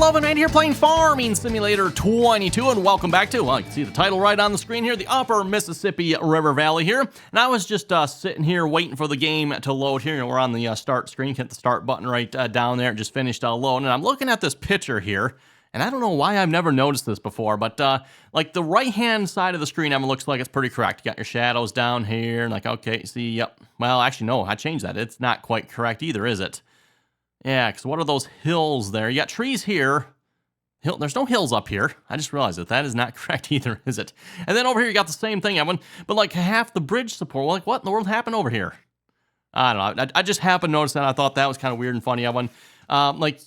RDAllen right here playing Farming Simulator 22, and welcome back to, well, you can see the title right on the screen here, the Upper Mississippi River Valley here. And I was just sitting here waiting for the game to load here. We're on the start screen, hit the start button right down there, it just finished loading. And I'm looking at this picture here, and I don't know why I've never noticed this before, but like the right-hand side of the screen, Evan, looks like it's pretty correct. You got your shadows down here, and like, okay, see, yep. Well, actually, no, I changed that. It's not quite correct either, is it? Yeah, because what are those hills there? You got trees here. There's no hills up here. I just realized that is not correct either, is it? And then over here you got the same thing, Evan, but like half the bridge support. Well, like what in the world happened over here? I don't know. I just happened to notice that. I thought that was kind of weird and funny, Evan. Like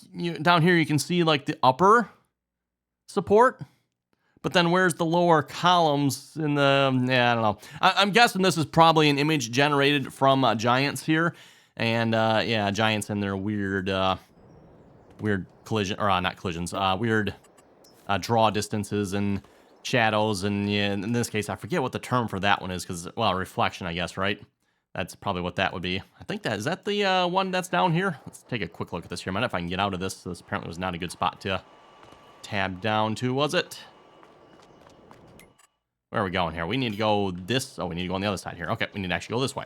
down here you can see like the upper support, but then where's the lower columns in the? Yeah, I don't know. I'm guessing this is probably an image generated from Giants here. And, yeah, Giants and their weird collision, or not collisions, weird draw distances and shadows. And yeah, in this case, I forget what the term for that one is because, well, reflection, I guess, right? That's probably what that would be. I think is that the one that's down here? Let's take a quick look at this here. I might know if I can get out of this. This apparently was not a good spot to tab down to, was it? Where are we going here? We need to go this. Oh, we need to go on the other side here. Okay, we need to actually go this way.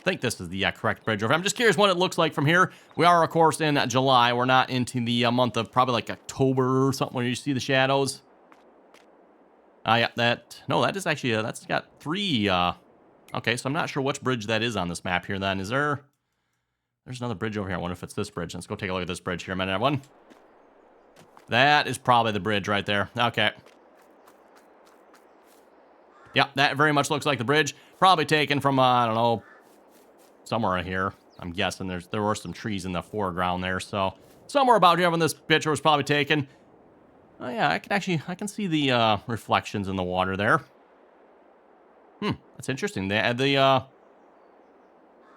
I think this is the correct bridge over. I'm just curious what it looks like from here. We are, of course, in July. We're not into the month of probably like October or something where you see the shadows. Yeah, that is actually, that's got three, okay, so I'm not sure which bridge that is on this map here then. There's another bridge over here. I wonder if it's this bridge. Let's go take a look at this bridge here a minute, everyone. That is probably the bridge right there. Okay. Yep, that very much looks like the bridge. Probably taken from, I don't know, somewhere in here. I'm guessing there were some trees in the foreground there, so somewhere about here when this picture was probably taken. Oh yeah, I can see the reflections in the water there. That's interesting. They had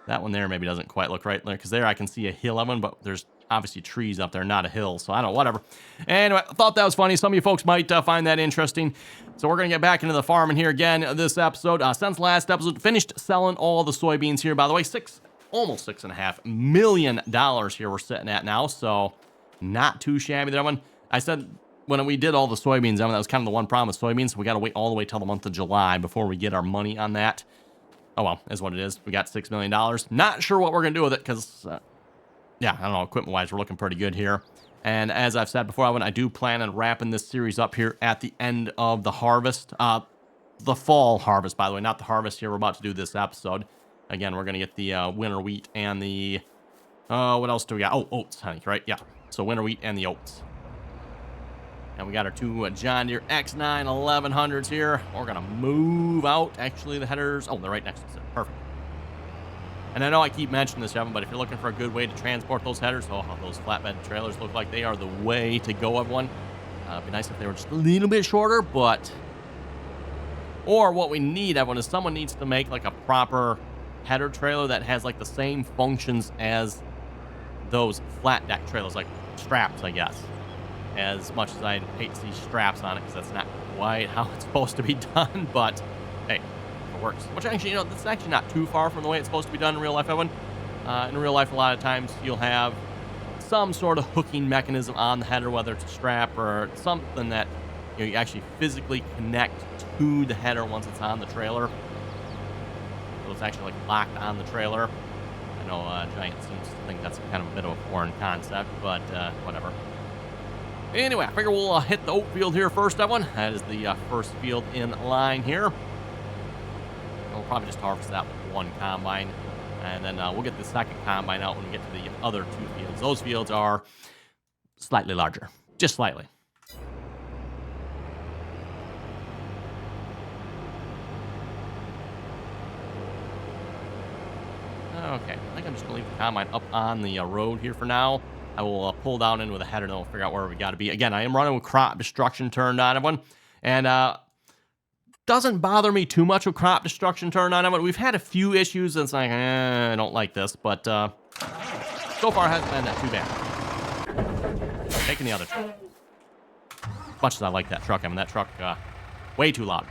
that one there maybe doesn't quite look right there, because there I can see a hill of one, but there's obviously trees up there, not a hill, so I don't know, whatever. Anyway, I thought that was funny. Some of you folks might find that interesting. So we're going to get back into the farming here again this episode. Since last episode, finished selling all the soybeans here, by the way. Almost $6.5 million here we're sitting at now, so not too shabby there. One, I said when we did all the soybeans, that was kind of the one problem with soybeans. We got to wait all the way till the month of July before we get our money on that. Oh well, is what it is. We got $6 million. Not sure what we're going to do with it, because yeah, I don't know, equipment-wise, we're looking pretty good here. And as I've said before, I do plan on wrapping this series up here at the end of the harvest. The fall harvest, by the way, not the harvest here we're about to do this episode. Again, we're going to get the winter wheat and the... what else do we got? Oh, oats, honey, right? Yeah, so winter wheat and the oats. And we got our two John Deere X9 1100s here. We're going to move out, actually, the headers. Oh, they're right next to it. Perfect. And I know I keep mentioning this, Evan, but if you're looking for a good way to transport those headers, those flatbed trailers look like they are the way to go, everyone. It'd be nice if they were just a little bit shorter, but... Or what we need, everyone, is someone needs to make like a proper header trailer that has like the same functions as those flat deck trailers, like straps, I guess. As much as I hate to see straps on it, because that's not quite how it's supposed to be done, but hey. Works, which actually, that's actually not too far from the way it's supposed to be done in real life, Evan. In real life, a lot of times you'll have some sort of hooking mechanism on the header, whether it's a strap or something that you actually physically connect to the header once it's on the trailer. So it's actually like locked on the trailer. I know Giant seems to think that's kind of a bit of a foreign concept, but whatever. Anyway, I figure we'll hit the oat field here first, Evan. That is the first field in line here. We'll probably just harvest that with one combine, and then we'll get the second combine out when we get to the other two fields. Those fields are slightly larger, just slightly. Okay, I think I'm just going to leave the combine up on the road here for now. I will pull down in with a header, and then we'll figure out where we got to be. Again, I am running with crop destruction turned on, everyone, and doesn't bother me too much with crop destruction turned on. We've had a few issues, and it's like, I don't like this, but so far it hasn't been that too bad. Taking the other truck. As much as I like that truck, that truck, way too loud.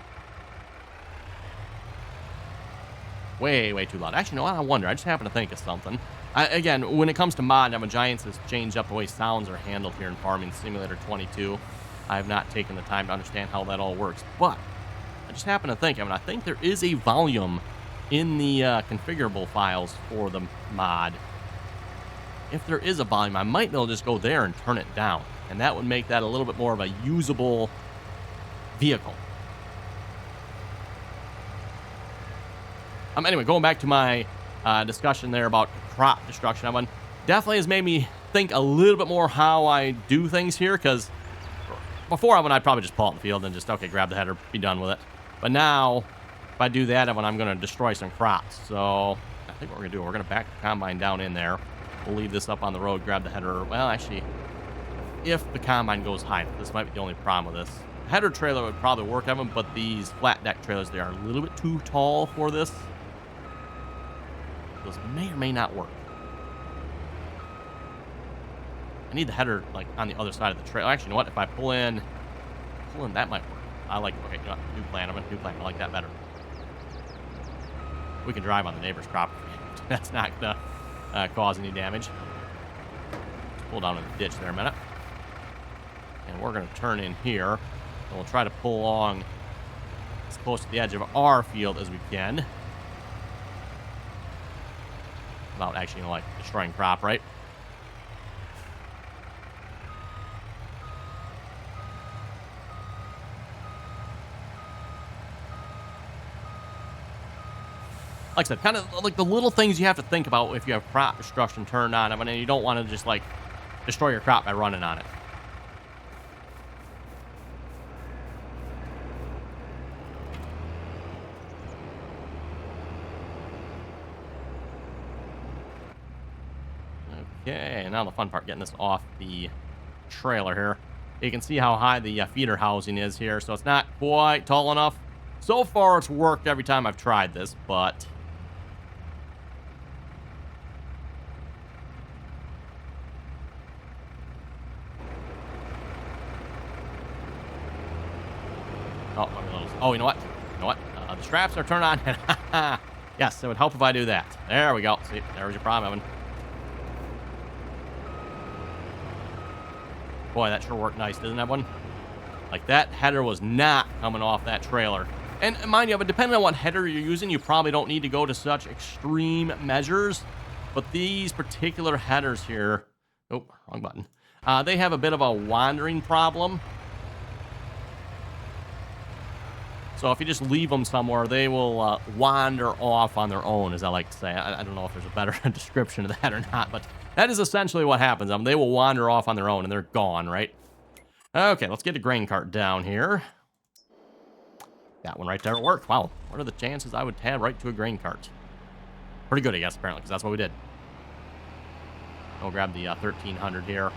Way too loud. Actually, no, I wonder. I just happened to think of something. Again, when it comes to mod, Giants has changed up the way sounds are handled here in Farming Simulator 22. I have not taken the time to understand how that all works, but I just happen to think, I think there is a volume in the configurable files for the mod. If there is a volume, I might be able to just go there and turn it down, and that would make that a little bit more of a usable vehicle. Anyway, going back to my discussion there about crop destruction, that one definitely has made me think a little bit more how I do things here, because before I'd probably just pull out in the field and just, okay, grab the header, be done with it. But now, if I do that, I'm going to destroy some crops. So I think what we're going to do, we're going to back the combine down in there. We'll leave this up on the road, grab the header. Well, actually, if the combine goes high, this might be the only problem with this. The header trailer would probably work, Evan, but these flat deck trailers, they are a little bit too tall for this. Those may or may not work. I need the header, like, on the other side of the trailer. Actually, you know what? If I pull in, that might work. I like, okay, you know what? New plan. New plan. I like that better. We can drive on the neighbor's crop. That's not going to cause any damage. Let's pull down in the ditch there a minute. And we're going to turn in here. And we'll try to pull along as close to the edge of our field as we can. Without actually, like, destroying crop, right? Like I said, kind of like the little things you have to think about if you have crop destruction turned on. You don't want to just, like, destroy your crop by running on it. Okay, now the fun part, getting this off the trailer here. You can see how high the feeder housing is here, so it's not quite tall enough. So far, it's worked every time I've tried this, but... Oh, you know what? The straps are turned on. Yes, it would help if I do that. There we go. See, there's your problem, Evan. Boy, that sure worked nice, didn't that one? Like, that header was not coming off that trailer. And mind you, but depending on what header you're using, you probably don't need to go to such extreme measures. But these particular headers here... Oh, wrong button. They have a bit of a wandering problem. So if you just leave them somewhere, they will wander off on their own, as I like to say. I don't know if there's a better description of that or not, but that is essentially what happens. They will wander off on their own, and they're gone, right? Okay, let's get the grain cart down here. That one right there worked. Wow, what are the chances I would tab right to a grain cart? Pretty good, I guess, apparently, because that's what we did. We'll grab the 1300 here.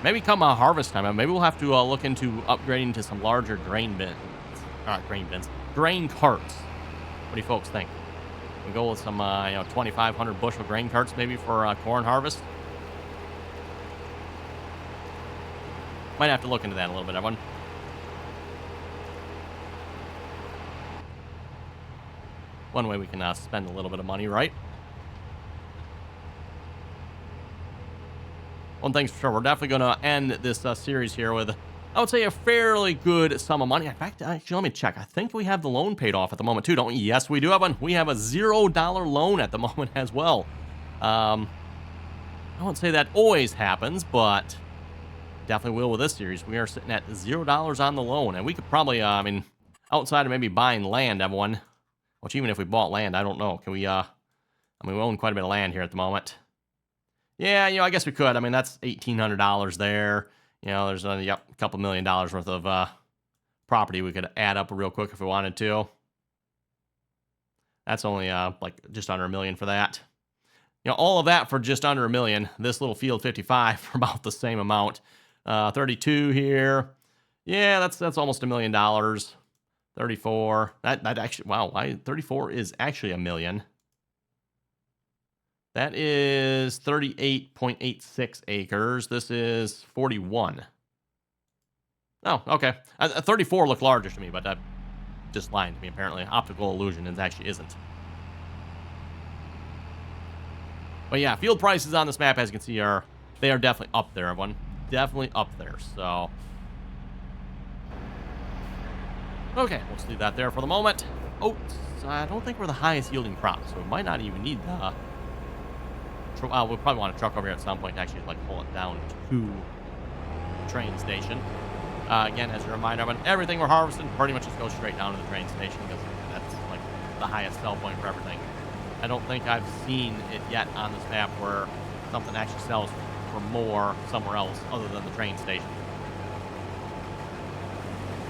Maybe come harvest time, maybe we'll have to look into upgrading to some larger grain bins. Grain carts. What do you folks think? We go with some, 2,500 bushel grain carts maybe for corn harvest. Might have to look into that a little bit, everyone. One way we can spend a little bit of money, right? One thing's for sure, we're definitely going to end this series here with, I would say, a fairly good sum of money. In fact, actually, let me check. I think we have the loan paid off at the moment, too, don't we? Yes, we do have one. We have a $0 loan at the moment as well. I won't say that always happens, but definitely will with this series. We are sitting at $0 on the loan, and we could probably, outside of maybe buying land, everyone, which even if we bought land, I don't know. Can we, we own quite a bit of land here at the moment. Yeah, I guess we could. That's $1,800 there. There's a couple $1 million worth of property we could add up real quick if we wanted to. That's only like just under $1 million for that. All of that for just under $1 million. This little field 55 for about the same amount. 32 here. Yeah, that's almost $1 million. 34. That actually, wow, 34 is actually $1 million. That is 38.86 acres. This is 41. Oh, okay. 34 looked larger to me, but just lying to me, apparently. Optical illusion, it actually isn't. But yeah, field prices on this map, as you can see, they are definitely up there, everyone. Definitely up there, so... Okay, we'll just leave that there for the moment. Oats, I don't think we're the highest yielding crop, so we might not even need the... we'll probably want to truck over here at some point to actually, like, pull it down to the train station. Again, as a reminder, everything we're harvesting pretty much just goes straight down to the train station because that's, like, the highest sell point for everything. I don't think I've seen it yet on this map where something actually sells for more somewhere else other than the train station.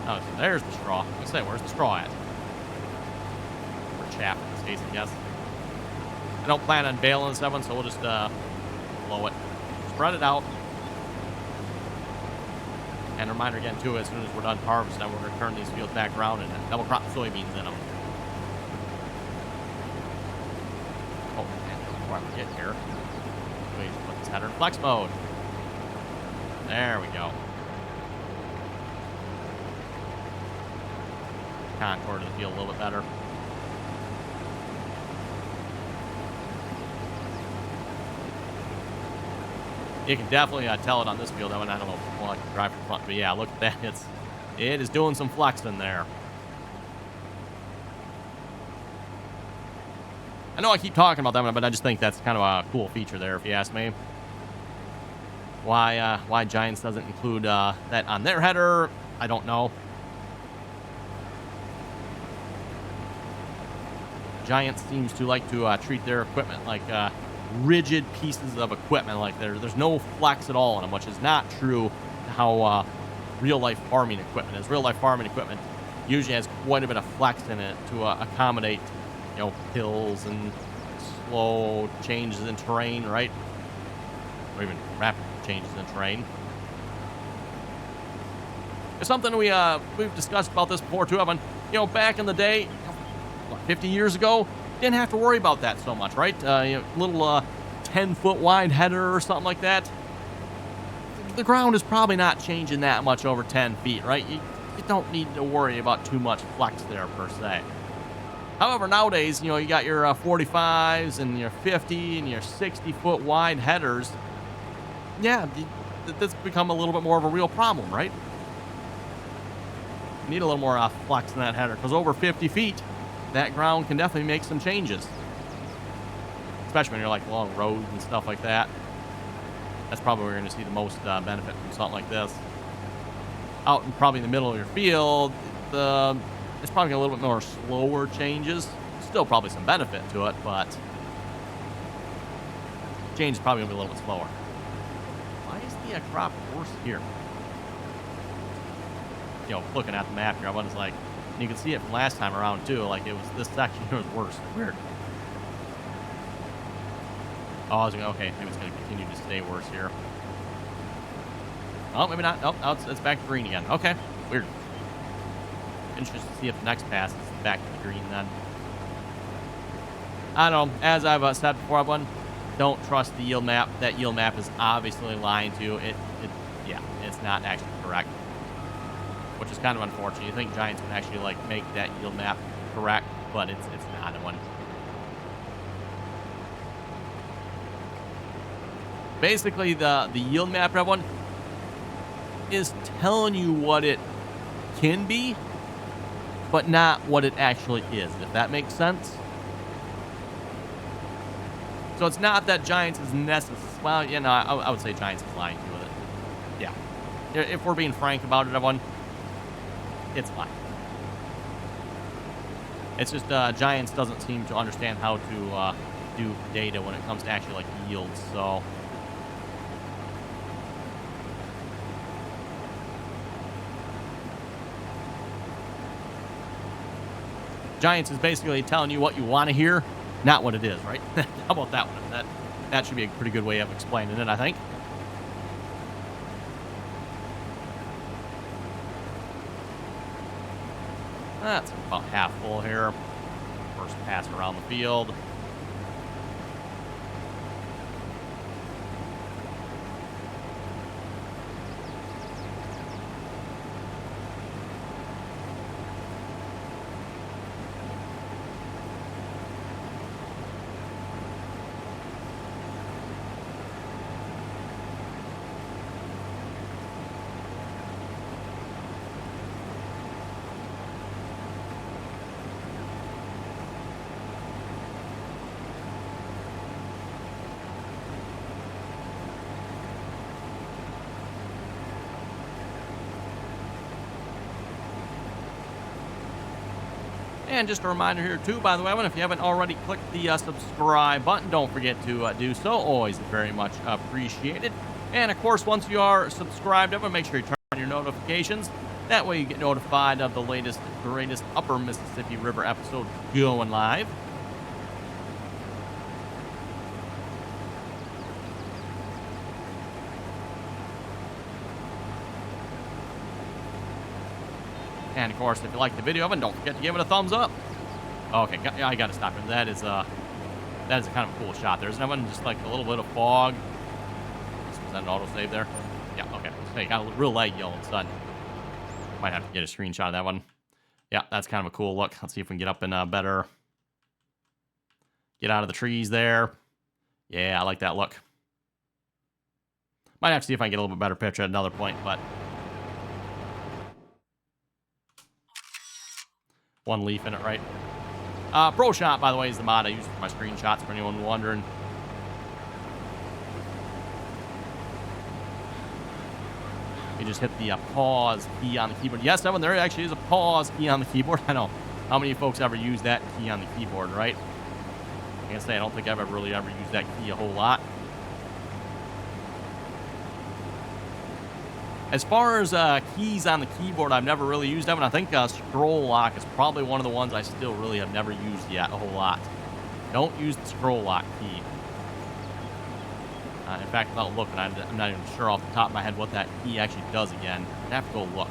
Oh, so there's the straw. I was gonna say, where's the straw at? Or chaff in this case, I guess. I don't plan on baling this one, so we'll just blow it. Spread it out. And a reminder again, too, as soon as we're done harvesting, we're going to turn these fields back around and double crop soybeans in them. Oh, man, before I forget here. Wait, put this header in flex mode. There we go. Contour to the field a little bit better. You can definitely tell it on this field. I don't know if I can drive from front, but yeah, look at that. It is doing some flexing there. I know I keep talking about that, but I just think that's kind of a cool feature there, if you ask me. Why Giants doesn't include that on their header, I don't know. Giants seems to like to treat their equipment like rigid pieces of equipment. Like there's no flex at all in them, which is not true to how real-life farming equipment is. Real-life farming equipment usually has quite a bit of flex in it to accommodate, hills and slow changes in terrain, right? Or even rapid changes in terrain. It's something we've discussed about this before too, Evan. Back in the day, 50 years ago, didn't have to worry about that so much, right? Little 10-foot wide header or something like that. The ground is probably not changing that much over 10 feet, right? You don't need to worry about too much flex there per se. However, nowadays, you got your 45s and your 50 and your 60-foot wide headers. Yeah, that's become a little bit more of a real problem, right? You need a little more flex in that header because over 50 feet, that ground can definitely make some changes. Especially when you're like along roads and stuff like that. That's probably where you're going to see the most benefit from something like this. Out in probably in the middle of your field, it's probably a little bit more slower changes. Still probably some benefit to it, but change is probably going to be a little bit slower. Why is the crop worse here? Looking at the map here, I was like, and you can see it from last time around too. Like this section here was worse. Weird. Oh, I was going, okay, maybe it's going to continue to stay worse here. Oh, maybe not. Oh, no, it's back to green again. Okay, weird. Interesting to see if the next pass is back to the green then. I don't know. As I've said before, everyone, don't trust the yield map. That yield map is obviously lying to you. Yeah, it's not actually correct. Which is kind of unfortunate. You think Giants would actually make that yield map correct, but it's not one. Basically, the yield map, everyone, is telling you what it can be, but not what it actually is, if that makes sense. So it's not that Giants is necessary. Well, I would say Giants is lying to you with it. Yeah. If we're being frank about it, everyone, it's fine. It's just Giants doesn't seem to understand how to do data when it comes to actually yields. So Giants is basically telling you what you want to hear, not what it is, right? How about that one? That should be a pretty good way of explaining it, I think. That's about half full here. First pass around the field. And just a reminder here, too, by the way, if you haven't already clicked the subscribe button, don't forget to do so. Always very much appreciated. And, of course, once you are subscribed, everyone, make sure you turn on your notifications. That way you get notified of the latest, greatest Upper Mississippi River episode going live. And, of course, if you like the video, don't forget to give it a thumbs up. Okay, I got to stop here. That is a kind of a cool shot. There's no one, just like a little bit of fog. Was that an autosave there? Yeah, okay. Hey, got a real light yellow and sudden. Might have to get a screenshot of that one. Yeah, that's kind of a cool look. Let's see if we can get up in better. Get out of the trees there. Yeah, I like that look. Might have to see if I can get a little bit better picture at another point, but one leaf in it, right? Pro Shot, by the way, is the mod I use for my screenshots, for anyone wondering. You just hit the pause key on the keyboard. Yes, Evan, there actually is a pause key on the keyboard. I know. How many folks ever use that key on the keyboard, right? I can't say I don't think I've ever used that key a whole lot. As far as keys on the keyboard, I've never really used them, and I think scroll lock is probably one of the ones I still really have never used yet a whole lot. Don't use the scroll lock key. In fact, without looking, I'm not even sure off the top of my head what that key actually does again. I'd have to go look.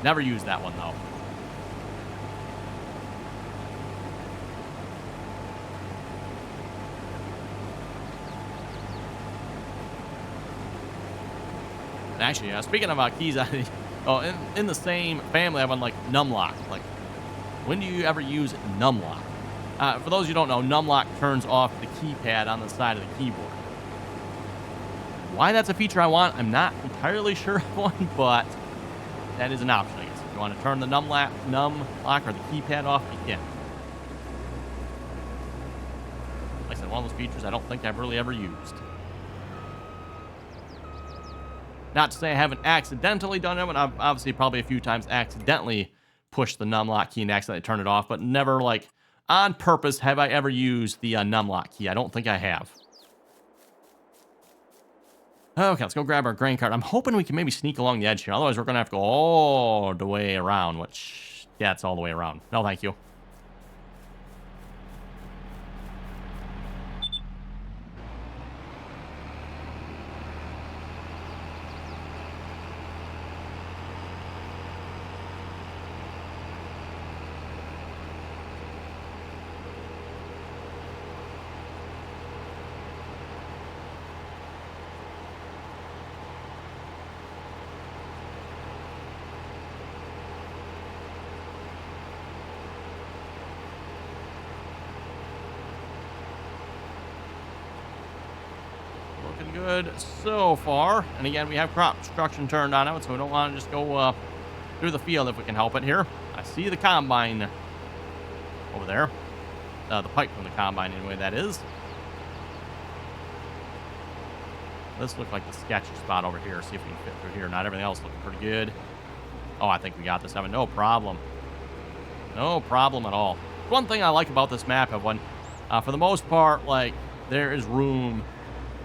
Never used that one, though. And actually, speaking of keys, in the same family, I have one like numlock. Like, when do you ever use numlock? For those of you who don't know, numlock turns off the keypad on the side of the keyboard. Why that's a feature I want, I'm not entirely sure of one, but that is an option, I guess. If you want to turn the numlock or the keypad off, you can. Like I said, one of those features I don't think I've really ever used. Not to say I haven't accidentally done it, but I've obviously probably a few times accidentally pushed the numlock key and accidentally turned it off, but never, like, on purpose have I ever used the numlock key. I don't think I have. Okay, let's go grab our grain cart. I'm hoping we can maybe sneak along the edge here. Otherwise, we're going to have to go all the way around, which, yeah, it's all the way around. No, thank you. Good so far. And again, we have crop construction turned on out, so we don't want to just go through the field if we can help it here. I see the combine over there. The pipe from the combine, anyway, that is. This looks like the sketchy spot over here. See if we can fit through here. Not everything else looking pretty good. Oh, I think we got this, Evan. No problem. No problem at all. One thing I like about this map, Evan, for the most part, like, there is room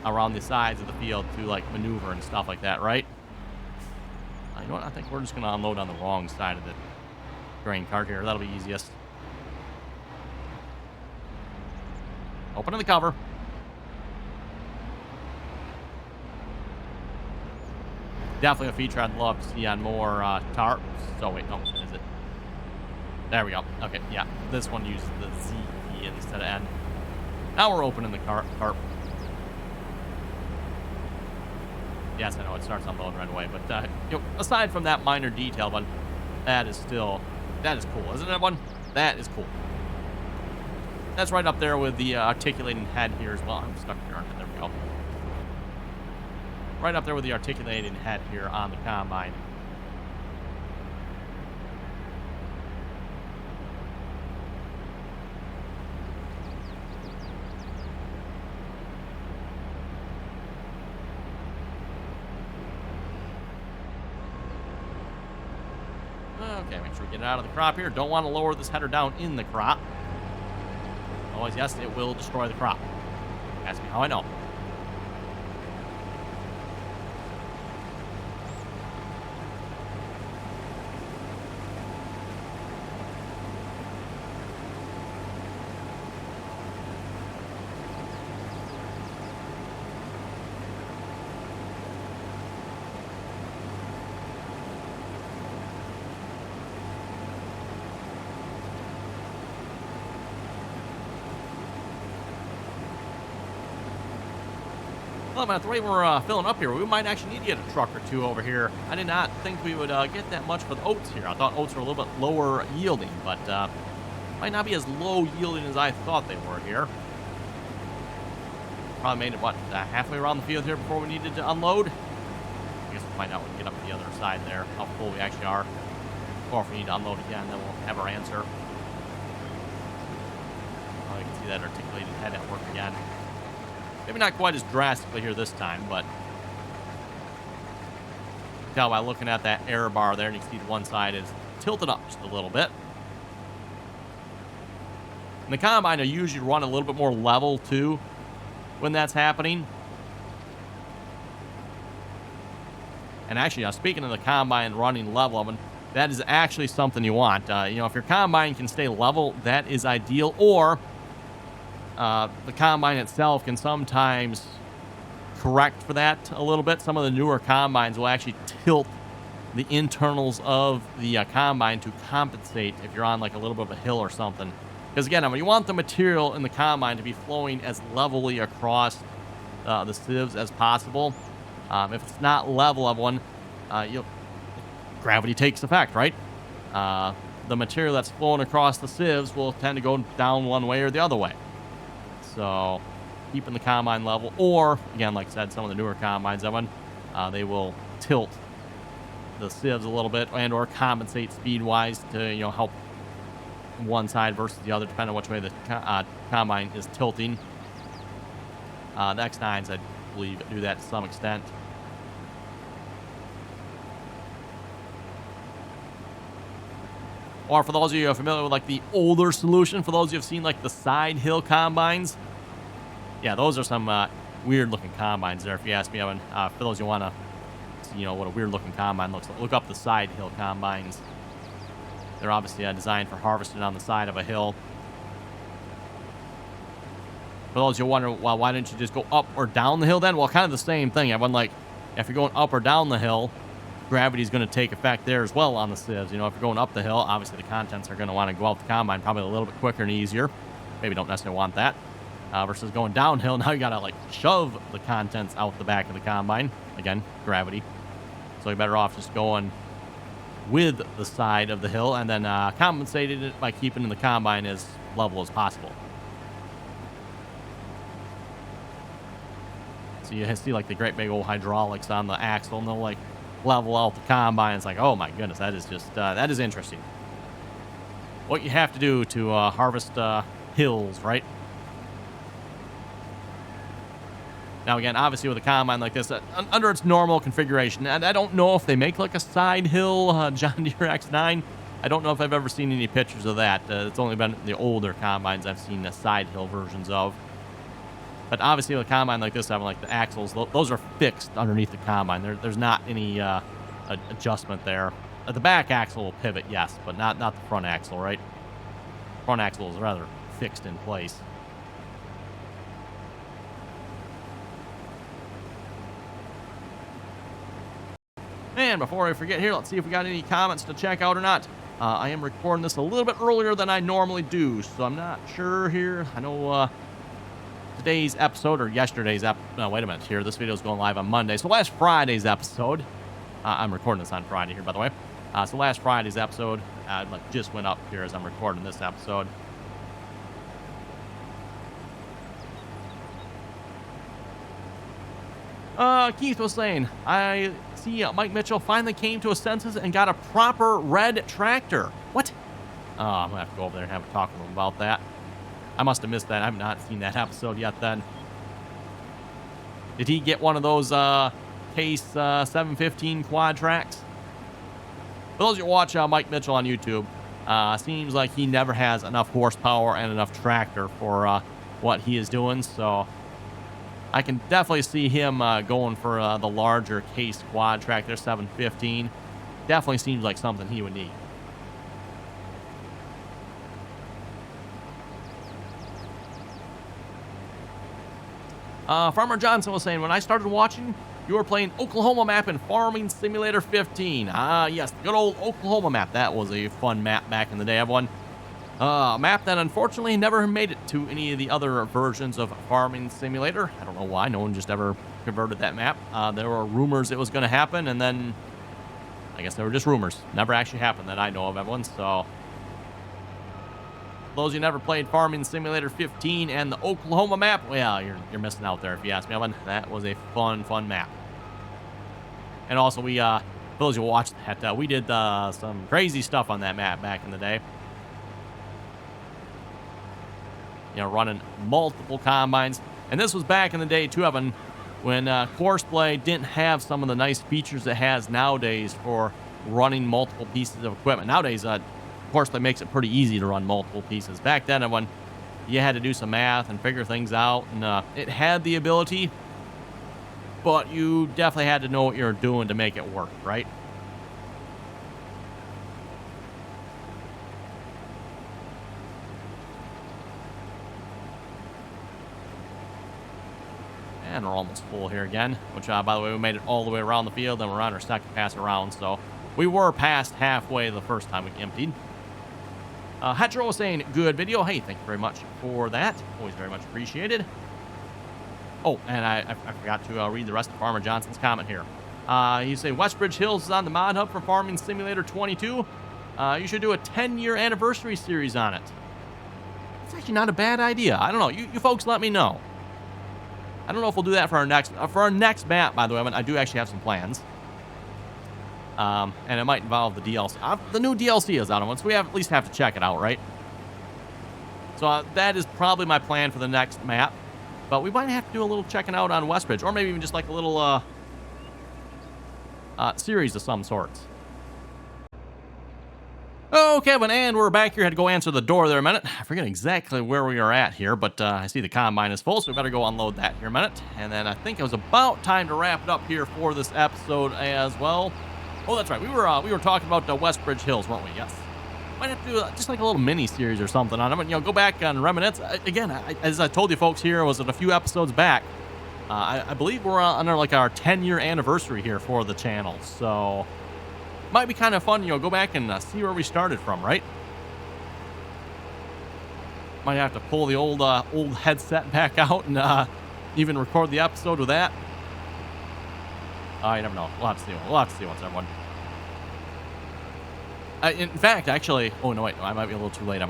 around the sides of the field to, like, maneuver and stuff like that, right? You know what? I think we're just going to unload on the wrong side of the grain cart here. That'll be easiest. Open the cover. Definitely a feature I'd love to see on more tarps. Oh, wait, no, is it? There we go. Okay, yeah. This one uses the Z key instead of N. Now we're opening the cart. Yes, I know it starts unloading right away, but you know, aside from that minor detail, but that is cool, isn't it, one? That is cool. That's right up there with the articulating head here as well. I'm stuck here, aren't I? There we go. Right up there with the articulating head here on the combine. Okay, make sure we get it out of the crop here. Don't want to lower this header down in the crop. Otherwise, yes, it will destroy the crop. Ask me how I know. Well, at the rate we're filling up here, we might actually need to get a truck or two over here. I did not think we would get that much with oats here. I thought oats were a little bit lower yielding, but might not be as low yielding as I thought they were here. Probably made it, what, halfway around the field here before we needed to unload? I guess we'll find out when we get up to the other side there, how full we actually are. Or if we need to unload again, then we'll have our answer. Oh, you can see that articulated head at work again. Maybe not quite as drastically here this time, but you can tell by looking at that error bar there, and you can see the one side is tilted up just a little bit. And the combine will usually run a little bit more level too when that's happening. And actually, speaking of the combine running level, that is actually something you want. You know, if your combine can stay level, that is ideal. Or the combine itself can sometimes correct for that a little bit. Some of the newer combines will actually tilt the internals of the combine to compensate if you're on like a little bit of a hill or something. Because again, you want the material in the combine to be flowing as levelly across the sieves as possible. If it's not level gravity takes effect, right? The material that's flowing across the sieves will tend to go down one way or the other way. So keeping the combine level, or again, like I said, some of the newer combines, they will tilt the sieves a little bit and or compensate speed-wise to, you know, help one side versus the other, depending on which way the combine is tilting. The X9s, I believe, do that to some extent. Or for those of you who are familiar with like the older solution, for those of you who have seen like the side hill combines, yeah, those are some weird looking combines there, if you ask me, Evan. For those who want to see, you know, what a weird looking combine looks like, look up the side hill combines. They're obviously designed for harvesting on the side of a hill. For those who wonder, well, why didn't you just go up or down the hill then? Well, kind of the same thing. Everyone, like, if you're going up or down the hill, gravity is going to take effect there as well on the sieves. You know, if you're going up the hill, obviously the contents are going to want to go out the combine probably a little bit quicker and easier. Maybe don't necessarily want that. Versus going downhill, now you got to like shove the contents out the back of the combine. Again, gravity. So you're better off just going with the side of the hill and then compensating it by keeping the combine as level as possible. So you see like the great big old hydraulics on the axle, and they'll like level out the combine. It's like, oh my goodness, that is just that is interesting. What you have to do to harvest hills, right? Now again, obviously with a combine like this, under its normal configuration, and I don't know if they make like a side hill John Deere X9. I don't know if I've ever seen any pictures of that. It's only been the older combines I've seen the side hill versions of. But obviously with a combine like this, having like the axles, those are fixed underneath the combine. There's not any adjustment there. The back axle will pivot, yes, but not the front axle, right? Front axle is rather fixed in place. And before I forget here, let's see if we got any comments to check out or not. I am recording this a little bit earlier than I normally do, so I'm not sure here. I know today's episode, or yesterday's no, wait a minute here. This video is going live on Monday. So last Friday's episode, I'm recording this on Friday here, by the way. So last Friday's episode just went up here as I'm recording this episode. Keith was saying, I see Mike Mitchell finally came to his senses and got a proper red tractor. What? Oh, I'm going to have to go over there and have a talk with him about that. I must have missed that. I have not seen that episode yet then. Did he get one of those Case 715 quad tracks? For those who watch Mike Mitchell on YouTube, seems like he never has enough horsepower and enough tractor for what he is doing. So I can definitely see him going for the larger case quad tractor 715. Definitely seems like something he would need. Farmer Johnson was saying, when I started watching, you were playing Oklahoma map in Farming Simulator 15. Yes, good old Oklahoma map. That was a fun map back in the day, everyone. A map that unfortunately never made it to any of the other versions of Farming Simulator. I don't know why. No one just ever converted that map. There were rumors it was going to happen, and then I guess they were just rumors. Never actually happened that I know of, everyone. So those who never played Farming Simulator 15 and the Oklahoma map, well, you're missing out there if you ask me, Evan. That was a fun map. And also, we, for those who watched that, we did some crazy stuff on that map back in the day. You know, running multiple combines. And this was back in the day, too, Evan, when Courseplay didn't have some of the nice features it has nowadays for running multiple pieces of equipment. Nowadays, Courseplay makes it pretty easy to run multiple pieces. Back then, when you had to do some math and figure things out, and it had the ability, but you definitely had to know what you were doing to make it work, right? And we're almost full here again, which, by the way, we made it all the way around the field, and we're on our second pass around, so we were past halfway the first time we emptied. Hetro was saying, good video. Hey, thank you very much for that. Always very much appreciated. Oh, and I forgot to read the rest of Farmer Johnson's comment here. You say, Westbridge Hills is on the mod hub for Farming Simulator 22. You should do a 10-year anniversary series on it. It's actually not a bad idea. I don't know. You folks let me know. I don't know if we'll do that for our next map, by the way. I do actually have some plans. And it might involve the DLC. The new DLC is out on one, so we at least have to check it out, right? So that is probably my plan for the next map. But we might have to do a little checking out on Westbridge, or maybe even just like a little series of some sorts. Oh, Kevin, and we're back here. Had to go answer the door there a minute. I forget exactly where we are at here, but I see the combine is full, so we better go unload that here a minute. And then I think it was about time to wrap it up here for this episode as well. Oh, that's right. We were talking about the Westbridge Hills, weren't we? Yes. Might have to do just like a little mini series or something on them. You know, go back and reminisce. Again, as I told you folks here, was it a few episodes back? I believe we're under like our 10-year anniversary here for the channel, so might be kind of fun. You know, go back and see where we started from, right? Might have to pull the old headset back out and even record the episode with that. You never know. We'll have to see. We'll have to see once, everyone. In fact, actually, oh no, wait, I might be a little too late.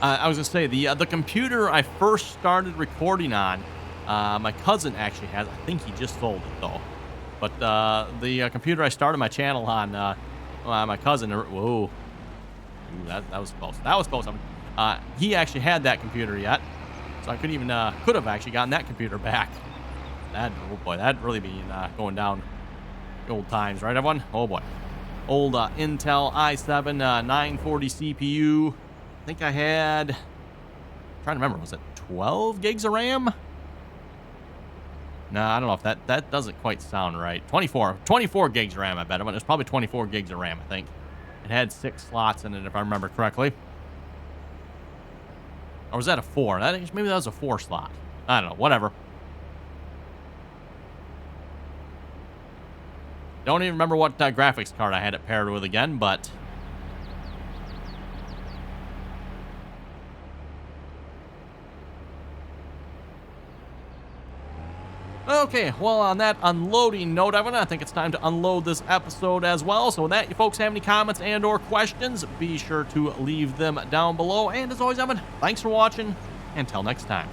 I was gonna say the computer I first started recording on, my cousin actually has. I think he just sold it though. But the computer I started my channel on, my cousin. Whoa, ooh, that was close. That was close. He actually had that computer yet, so I could have actually gotten that computer back. Oh boy, that'd really be going down. Old times, right, everyone? Oh boy. Old Intel i7 940 CPU. I think I had, I'm trying to remember, was it 12 gigs of RAM? No, I don't know if that doesn't quite sound right. 24 gigs of RAM, I bet. It was probably 24 gigs of RAM, I think. It had 6 slots in it, if I remember correctly. Or was that a 4? Maybe that was a 4 slot. I don't know, whatever. Don't even remember what graphics card I had it paired with again, but okay, well, on that unloading note, Evan, I think it's time to unload this episode as well. So with that, you folks have any comments and or questions, be sure to leave them down below. And as always, Evan, thanks for watching. Until next time.